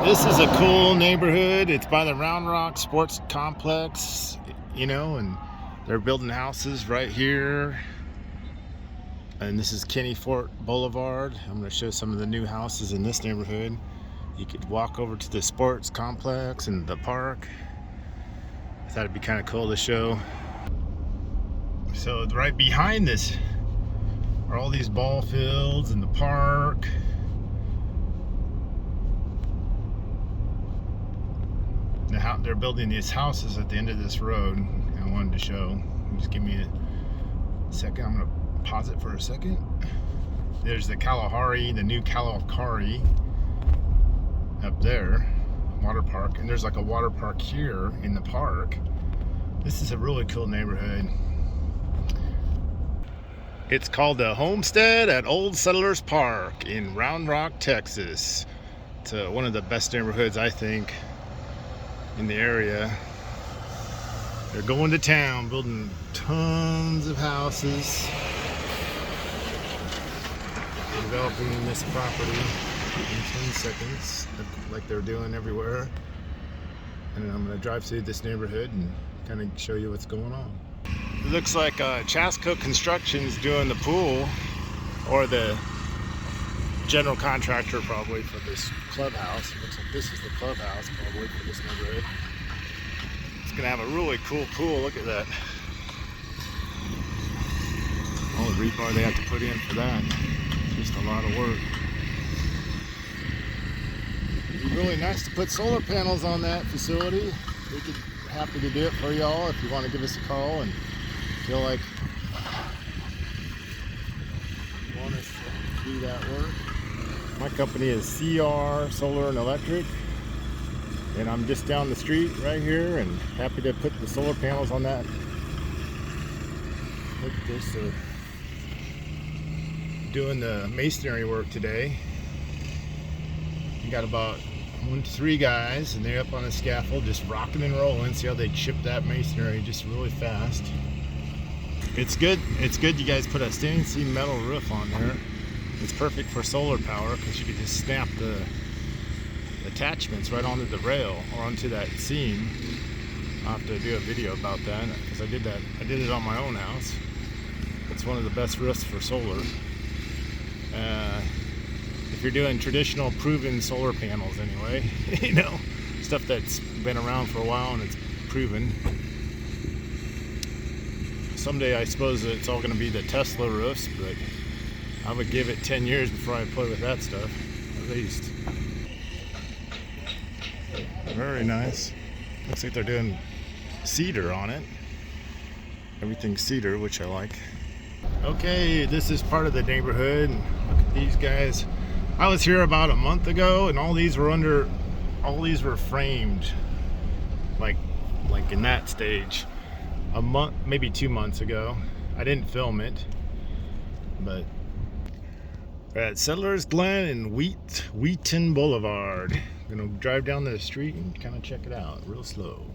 This is a cool neighborhood. It's by the Round Rock Sports Complex, you know, and they're building houses right here. And this is Kenny Fort Boulevard. I'm going to show some of the new houses in this neighborhood. You could walk over to the sports complex and the park. I thought it'd be kind of cool to show. So right behind this are all these ball fields and the park. They're building these houses at the end of this road. I wanted to show. Just give me a second. I'm gonna pause it for a second. There's the Kalahari, the new Kalahari up there, water park, and there's like a water park here in the park. This is a really cool neighborhood. It's called the Homestead at Old Settlers Park in Round Rock, Texas. It's one of the best neighborhoods, I think, in the area. They're going to town, building tons of houses, developing this property in 10 seconds, like they're doing everywhere. And I'm going to drive through this neighborhood and kind of show you what's going on. It looks like Chasco Construction's doing the pool, or the general contractor probably for this clubhouse. It looks like this is the clubhouse probably for this neighborhood. It's gonna have a really cool pool. Look at that. All the rebar they have to put in for that. Just a lot of work. It'd be really nice to put solar panels on that facility. We could happy to do it for y'all if you want to give us a call and feel like you want us to do that work. My company is CR Solar and Electric, and I'm just down the street right here and happy to put the solar panels on that. Look at this, doing the masonry work today. We got about 1 to 3 guys, and they're up on a scaffold just rocking and rolling. See how they chip that masonry just really fast. It's good you guys put a stainless steel metal roof on there. It's perfect for solar power because you can just snap the attachments right onto the rail or onto that seam. I'll have to do a video about that because I did it on my own house. It's one of the best roofs for solar. If you're doing traditional proven solar panels anyway, you know, stuff that's been around for a while and it's proven. Someday I suppose it's all going to be the Tesla roofs, but I would give it 10 years before I play with that stuff, at least. Very nice. Looks like they're doing cedar on it. Everything's cedar, which I like. Okay, this is part of the neighborhood. Look at these guys. I was here about a month ago, and all these were framed, like in that stage. A month, maybe 2 months ago. I didn't film it, but we're at Settlers Glen and Wheaton Boulevard. I'm gonna drive down the street and kind of check it out real slow.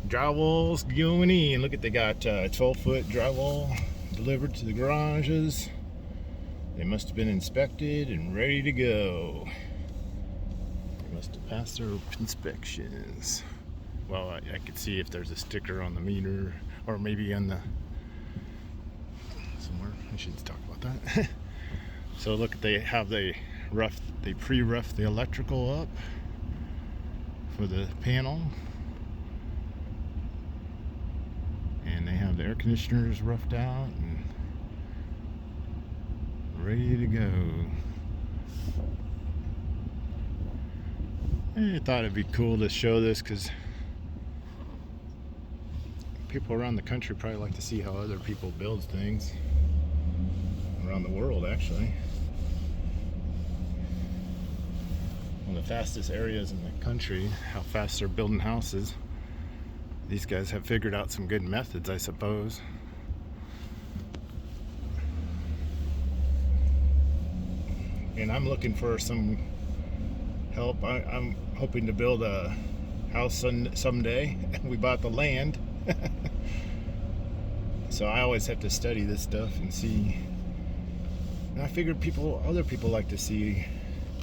Drywall's going in. Look at, they got 12-foot drywall delivered to the garages. They must have been inspected and ready to go. They must have passed their inspections. Well, I could see if there's a sticker on the meter, or maybe on the somewhere. I should talk about that. So look, they pre-roughed the electrical up for the panel, and they have the air conditioners roughed out and ready to go. I thought it'd be cool to show this because people around the country probably like to see how other people build things. Around the world, actually. One of the fastest areas in the country, how fast they're building houses. These guys have figured out some good methods, I suppose. And I'm looking for some help. I'm hoping to build a house someday. We bought the land. So I always have to study this stuff and see. And I figured other people like to see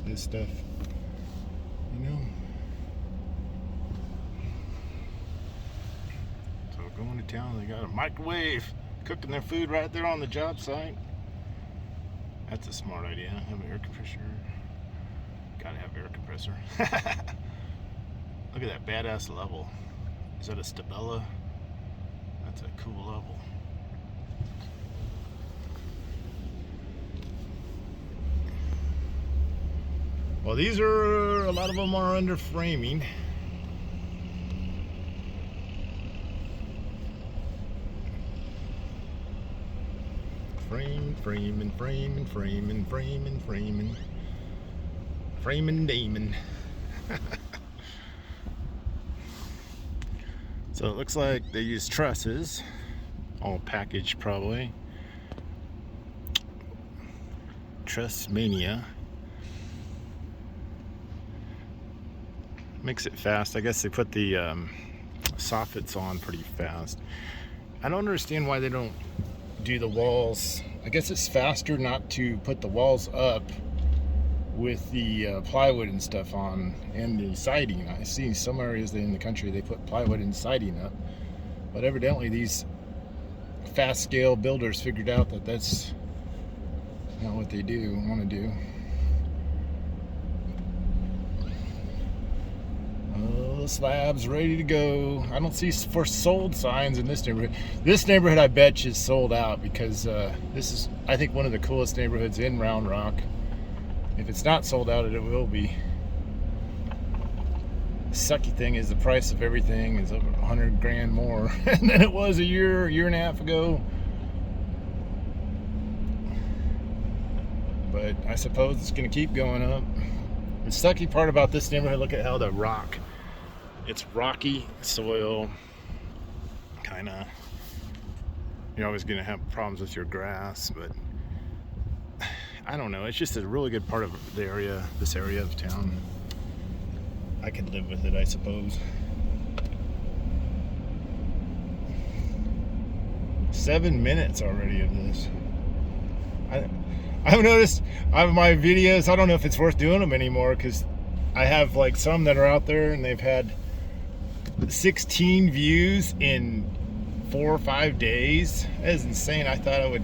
this stuff, you know. So going to town, they got a microwave, cooking their food right there on the job site. That's a smart idea. Have an air compressor. Gotta have air compressor. Look at that badass level. Is that a Stabella? That's a cool level. Well, these are, a lot of them are under framing. Frame, frame, and frame, and frame, and frame, and frame, and frame, and Damon. So it looks like they use trusses, all packaged probably. Truss mania. Makes it fast. I guess they put the soffits on pretty fast. I don't understand why they don't do the walls. I guess it's faster not to put the walls up with the plywood and stuff on, and the siding. I see some areas in the country they put plywood and siding up, but evidently these fast scale builders figured out that that's not what they want to do. Oh, the slab's ready to go. I don't see for sold signs in this neighborhood. This neighborhood I bet is sold out, because this is, I think, one of the coolest neighborhoods in Round Rock. If it's not sold out, it will be. The sucky thing is the price of everything is over 100 grand more than it was a year and a half ago. But I suppose it's going to keep going up. The sucky part about this neighborhood, look at how the rock, it's rocky soil, kind of. You're always going to have problems with your grass, but I don't know. It's just a really good part of the area, this area of town. I could live with it, I suppose. 7 minutes already of this. I've noticed on my videos, I don't know if it's worth doing them anymore, because I have like some that are out there and they've had 16 views in 4 or 5 days. That is insane. I thought I would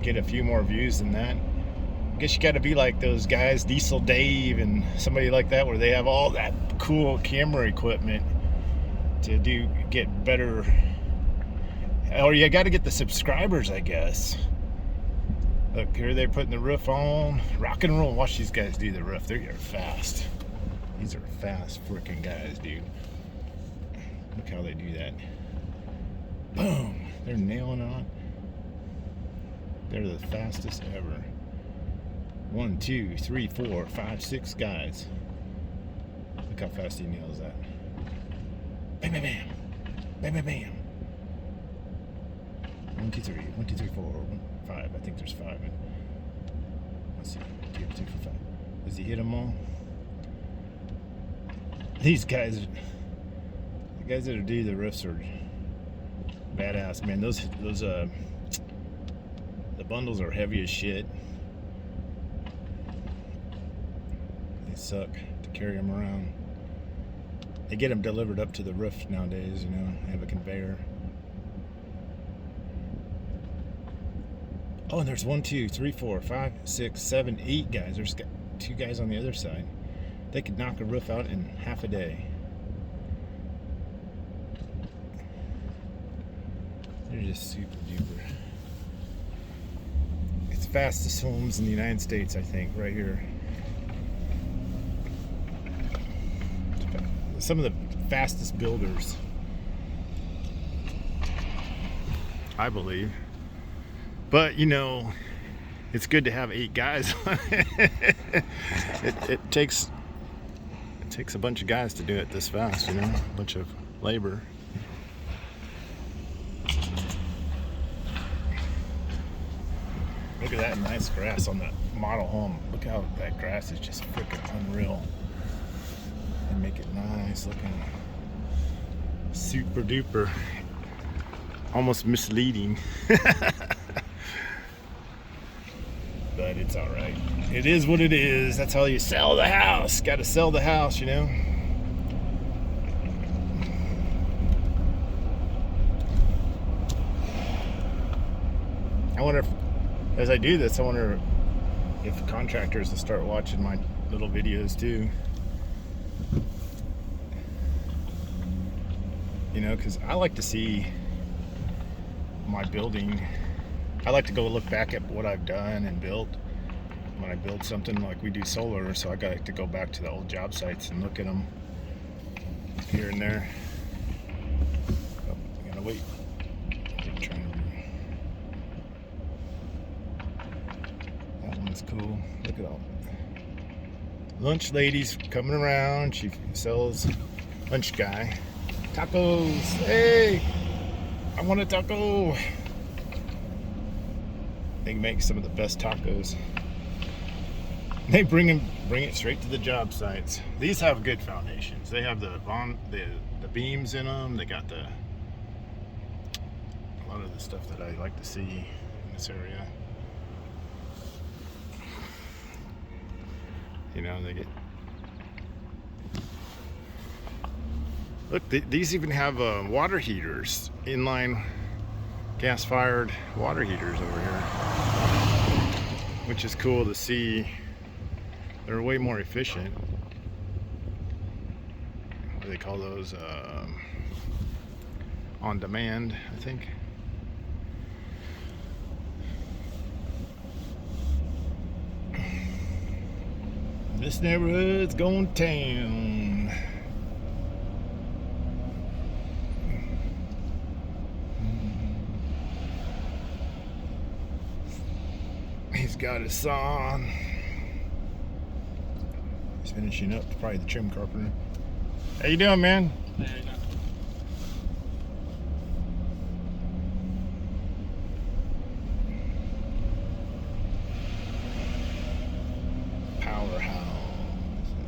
get a few more views than that. I guess you got to be like those guys, Diesel Dave and somebody like that, where they have all that cool camera equipment to get better. Or you got to get the subscribers, I guess. Look, here they're putting the roof on. Rock and roll. Watch these guys do the roof. They're fast. These are fast freaking guys, dude. Look how they do that. Boom. They're nailing on. They're the fastest ever. 1, 2, 3, 4, 5, 6 guys. Look how fast he nails that. Bam, bam, bam. Bam, bam, bam. 1, 2, 3. 1, 2, 3, 4. 5. I think there's 5. Let's see. 2, 3, 4, 5. Does he hit them all? These guys, the guys that do the roofs are badass, man. Those the bundles are heavy as shit. They suck to carry them around. They get them delivered up to the roof nowadays, you know. They have a conveyor. Oh, and there's 1, 2, 3, 4, 5, 6, 7, 8 guys. There's 2 guys on the other side. They could knock a roof out in half a day. They're just super duper. It's fastest homes in the United States, I think, right here. Some of the fastest builders, I believe. But you know, it's good to have 8 guys on it. It takes a bunch of guys to do it this fast, you know, a bunch of labor. Look at that nice grass on the model home. Look how that grass is just freaking unreal. And make it nice looking. Super duper. Almost misleading. but it's all right. It is what it is. That's how you sell the house. Got to sell the house, you know. I wonder if, as I do this, I wonder if contractors will start watching my little videos too. You know, because I like to see my building. I like to go look back at what I've done and built when I build something. Like we do solar, so I got to go back to the old job sites and look at them here and there. Oh, I gotta wait. That one's cool. Look at all lunch ladies coming around. She sells lunch guy tacos. Hey, I want a taco. They make some of the best tacos. They bring it straight to the job sites. These have good foundations. They have the beams in them. They got a lot of the stuff that I like to see in this area. You know, they get. Look, these even have water heaters, inline gas-fired water heaters over here, which is cool to see. They're way more efficient. What do they call those? On demand, I think. This neighborhood's going town. He's got his saw. He's finishing up, probably the trim carpenter. How you doing, man? Hey, how you doing? Powerhouse.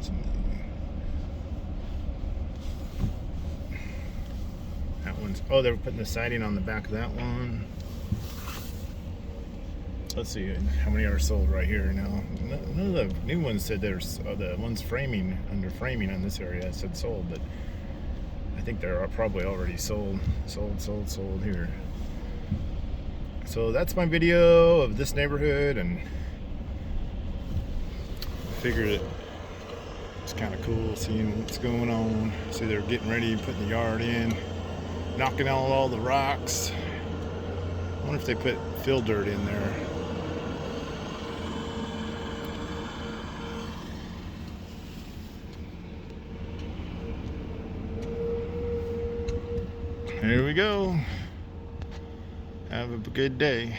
That one's, oh, they were putting the siding on the back of that one. Let's see how many are sold right here now. None of the new ones said there's the ones framing under framing on this area said sold, but I think they're probably already sold here. So that's my video of this neighborhood, and I figured it's kind of cool seeing what's going on. See, they're getting ready, putting the yard in, knocking out all the rocks. I wonder if they put fill dirt in there. Here we go. Have a good day.